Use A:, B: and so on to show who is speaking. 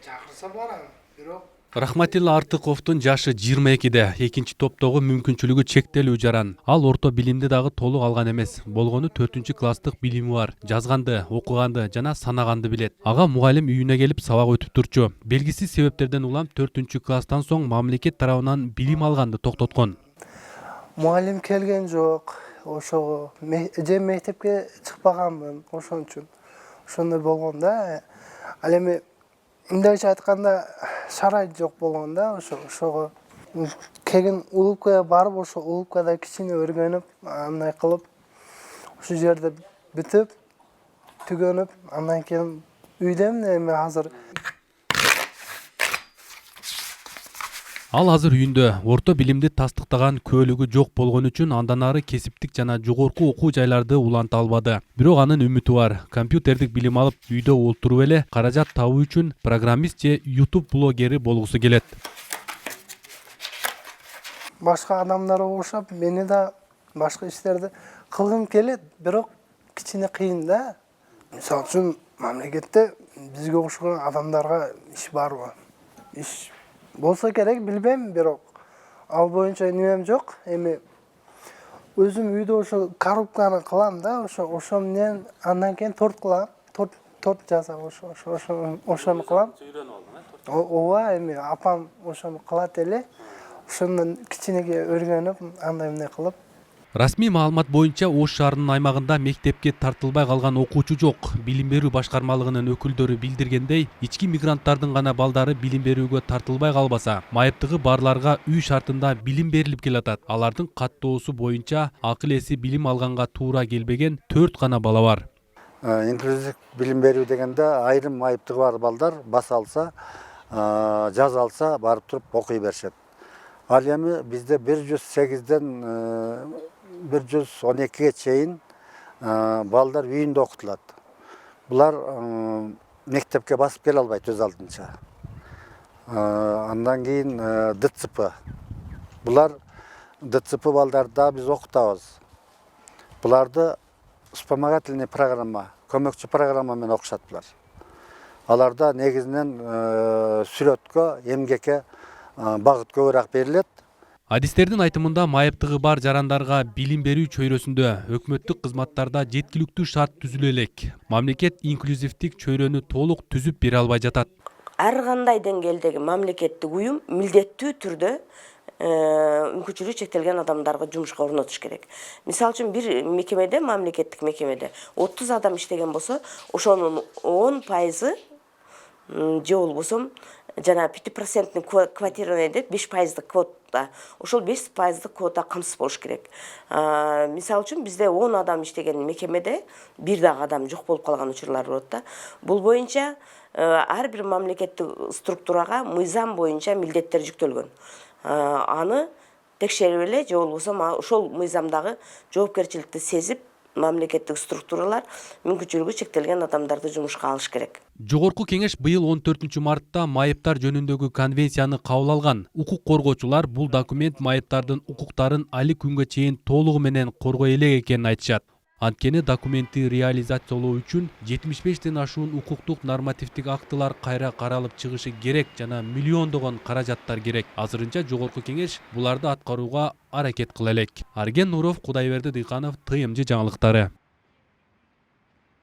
A: Чакырса барам, бирок
B: Рахматилла Артыковдун жашы 22-де, экинчи топтогу мүмкүнчүлүгү чектелүү жаран. Ал орто билимди дагы толук алган эмес. Болгону 4-класстык билими бар. Жазганды, окуганды жана санаганды билет. Ага мугалим үйүнө келип сабак өтүп турчу. Белгисиз себептерден улам 4-класстан соң мамлекет тарабынан билим алганды токтоткон.
A: Мугалим келген жок. Ошого же мектепке чыкпаганмын, ошон үчүн. Ошондой болгондо, ал эми мындайча айтканда шарайт жок болгондо, ошого кегин улупкага барып, ошо улупкада кичине өргөнүп, андай кылып, ошол жерде бүтүп, түгөнүп, андан кийин үйдөмүн эми азыр.
B: Ал азыр үйүндө орто билимди тастыктаган көөлүгү жок болгон үчүн андан ары кесиптик жана жогорку окуу жайларды уланта албады. Бирок анын үмүтү бар. Компьютердик билим алып, үйдө олтуруп эле каражат табуу үчүн программист же YouTube блогери болгусу келет.
A: Башка адамдарга окшоп, мени да башка иштерди кылгым келет, бирок кичине кыйын да. Мисалы үчүн мамлекетте бизге окшогон адамдарга иш барбы? Иш болсо керек, билбейм, бирок ал боюнча немем жок. Эми өзүм үйдө ошо коробканы кылам да, ошо менен андан кийин торт кылам. Торт жасап ошону кылам. Ооба, эми апам ошону кылат эле. Ошондон кичинеге өргөнүп, андай эмне кылып.
B: Расмий маалымат боюнча Ош шаарынын аймагында мектепке тартылбай калган окуучу жок. Билим берүү башкармалыгынын өкүлдөрү билдиргендей, ички мигранттардын гана балдары билим берүүгө тартылбай калбаса, майыптыгы барларга үй шартында билим берилип келатат. Алардын каттоосу боюнча акыл эси билим алганга туура келбеген 4 гана бала бар.
C: Инклюзив билим берүү дегенде айрым майыптыгы бар балдар бас алса, жаз алса барып туруп окуй беришет. Ал эми бизде 108ден 112ге чейин балдар үйүндө окутулат. Булар мектепке басып келе албайт өз алдынча. Андан кийин ДЦП. Булар ДЦП балдарды да биз окутабыз. Буларды вспомогательный программа, көмөкчү программа менен окушат булар. Аларда негизинен сүрөткө, эмгекке багыт көбүрөөк берилет.
B: Адистердин айтымында майыптыгы бар жарандарга билим берүү чөйрөсүндө өкмөттүк кызматтарда жеткиликтүү шарт түзүлө элек. Мамлекет инклюзивдик чөйрөнү толук түзүп бере албай жатат.
D: Ар кандай деңгээлдеги мамлекеттик уюм милдеттүү түрдө мүмкүнчүлүгү чектелген адамдарга жумушка орнотуш керек. Мисалы үчүн бир мекемеде, мамлекеттик мекемеде 30 адам иштеген болсо, ошонун 10% же болбосо жана 5% квотирование деп 5% квота. Ошол 5% квота камсыз болуш керек. Мисалы үчүн бизде 10 адам иштеген мекемеде бир дагы адам жок болуп калган учурлар болот да. Бул боюнча ар бир мамлекеттик структурага мыйзам боюнча милдеттер жүктөлгөн. Аны текшерип эле же болбосо ошол мыйзамдагы жоопкерчиликти сезип мамлекеттик структуралар мүмкүнчүлүгү чектелген адамдарды жумушка алыш керек.
B: Жогорку кеңеш быйыл 14-мартта майыптар жөнүндөгү конвенцияны кабыл алган. Укук коргоочулар бул документ майыптардын укуктарын али күнгө чейин толугу менен коргой элек экенин айтышат. Анткени документти реализациялоо үчүн 75ден ашуун укуктук нормативдик актылар кайра каралып чыгышы керек жана миллиондогон каражаттар керек. Азырынча жогорку кеңеш буларды аткарууга аракет кыла элек. Арген Нуров, Кудайберди Дыйканов, ТМЖ жаңылыктары.